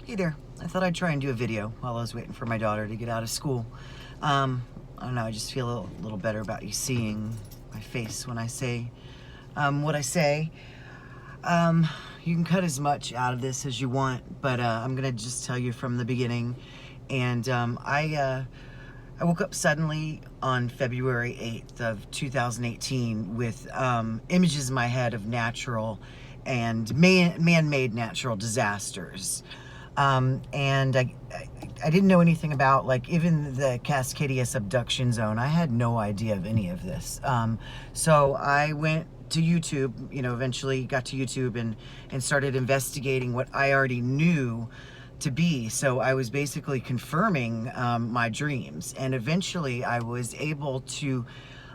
Hey there. I thought I'd try and do a video while I was waiting for my daughter to get out of school. I don't know, I just feel a little better about you seeing my face when I say what I say. You can cut as much out of this as you want, but I'm gonna just tell you from the beginning. And I woke up suddenly on February 8th of 2018 with images in my head of natural and man-made natural disasters. And I didn't know anything about, like, even the Cascadia subduction zone. I had no idea of any of this. So I went to YouTube, eventually got to YouTube and started investigating what I already knew to be. So I was basically confirming my dreams, and eventually I was able to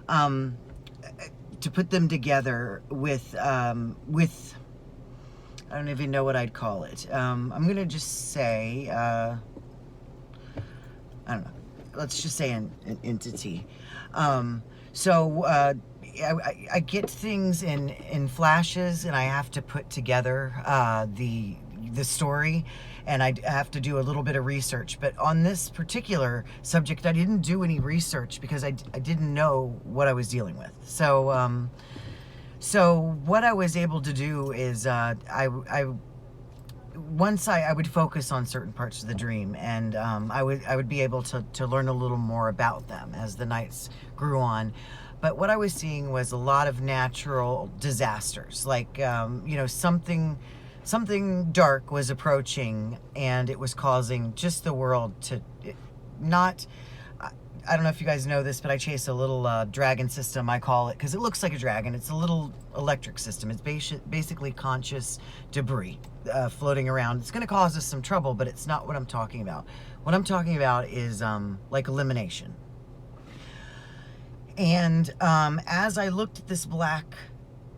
put them together with I don't even know what I'd call it. I'm gonna just say I don't know. Let's just say an entity. I get things in flashes, and I have to put together the story, and I have to do a little bit of research. But on this particular subject, I didn't do any research because I didn't know what I was dealing with. So what I was able to do is I would focus on certain parts of the dream, and I would be able to learn a little more about them as the nights grew on. But what I was seeing was a lot of natural disasters, like something dark was approaching, and it was causing just the world to not. I don't know if you guys know this, but I chase a little dragon system, I call it, because it looks like a dragon. It's a little electric system. It's basically conscious debris floating around. It's going to cause us some trouble, but it's not what I'm talking about. What I'm talking about is like elimination. And as I looked at this black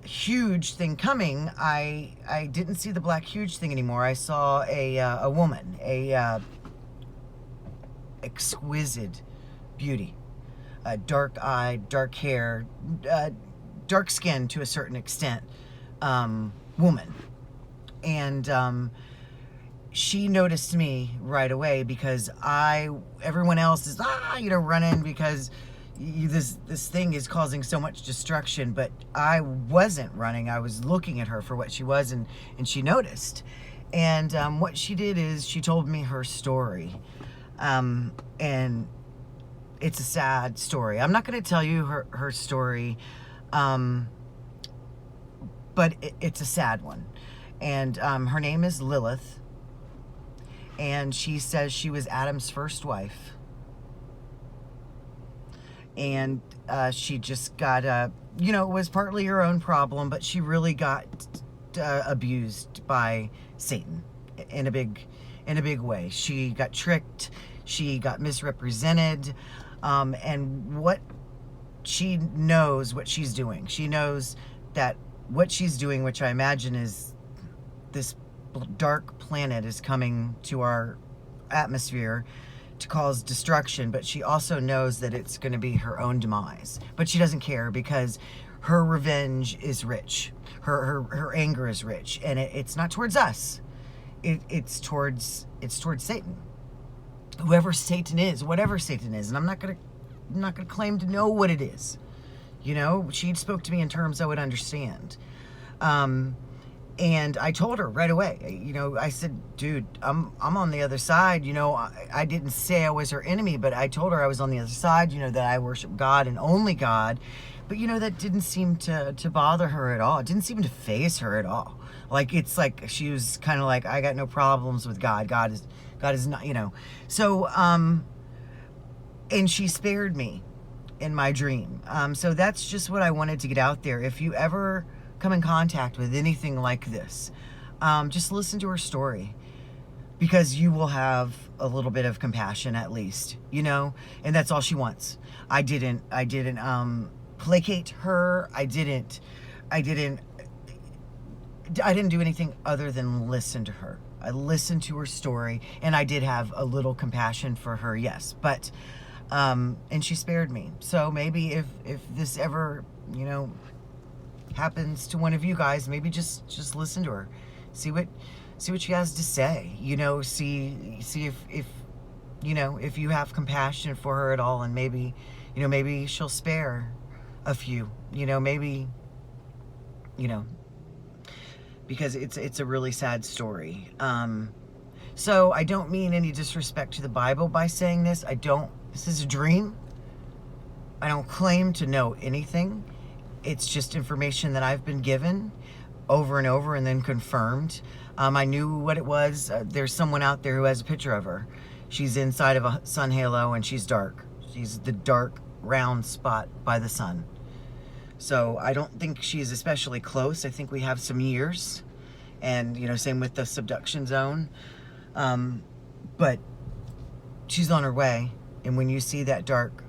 huge thing coming, I didn't see the black huge thing anymore. I saw a woman, a exquisite beauty, dark eyed, dark hair, dark skin to a certain extent, woman. And she noticed me right away because everyone else is running because this thing is causing so much destruction. But I wasn't running. I was looking at her for what she was, and she noticed. And what she did is she told me her story, and it's a sad story. I'm not going to tell you her story, but it's a sad one. And her name is Lilith, and she says she was Adam's first wife. And she just got, it was partly her own problem, but she really got abused by Satan in a big way. She got tricked. She got misrepresented. And what she knows what she's doing. She knows that what she's doing, which I imagine is this dark planet is coming to our atmosphere to cause destruction, but she also knows that it's going to be her own demise. But she doesn't care because her revenge is rich. Her anger is rich, and it's not towards us. It's towards Satan. Whoever Satan is, whatever Satan is, and I'm not gonna claim to know what it is. She spoke to me in terms I would understand. And I told her right away. I said, dude, I'm on the other side. I didn't say I was her enemy, but I told her I was on the other side. That I worship God and only God. But that didn't seem to bother her at all. It didn't seem to faze her at all. It's like she was kind of like, I got no problems with God. God is not, So, and she spared me in my dream. So that's just what I wanted to get out there. If you ever come in contact with anything like this, just listen to her story, because you will have a little bit of compassion at least, and that's all she wants. I didn't placate her. I didn't do anything other than listen to her. I listened to her story, and I did have a little compassion for her, yes. But, and she spared me. So maybe if this ever, happens to one of you guys, maybe just listen to her. See what see what she has to say. You know, see if you know, if you have compassion for her at all, and maybe, you know, maybe she'll spare a few. You know, maybe, you know, because it's a really sad story. So I don't mean any disrespect to the Bible by saying this. This is a dream. I don't claim to know anything. It's just information that I've been given over and over and then confirmed. I knew what it was. There's someone out there who has a picture of her. She's inside of a sun halo and she's dark. She's the dark round spot by the sun. So I don't think she's especially close. I think we have some years. And, you know, same with the subduction zone. But she's on her way. And when you see that dark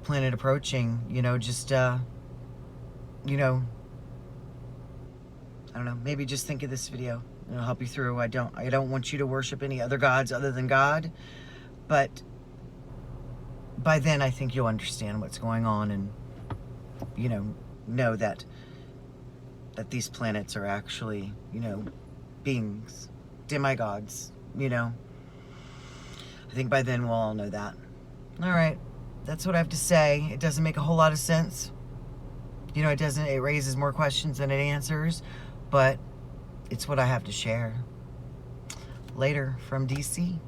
planet approaching, you know, just, you know, I don't know, maybe just think of this video. It'll help you through. I don't want you to worship any other gods other than God. But by then, I think you'll understand what's going on and, you know that these planets are actually, you know, beings, demigods, you know. I think by then we'll all know that. All right, that's what I have to say. It doesn't make a whole lot of sense. You know, it raises more questions than it answers, but it's what I have to share. Later from DC.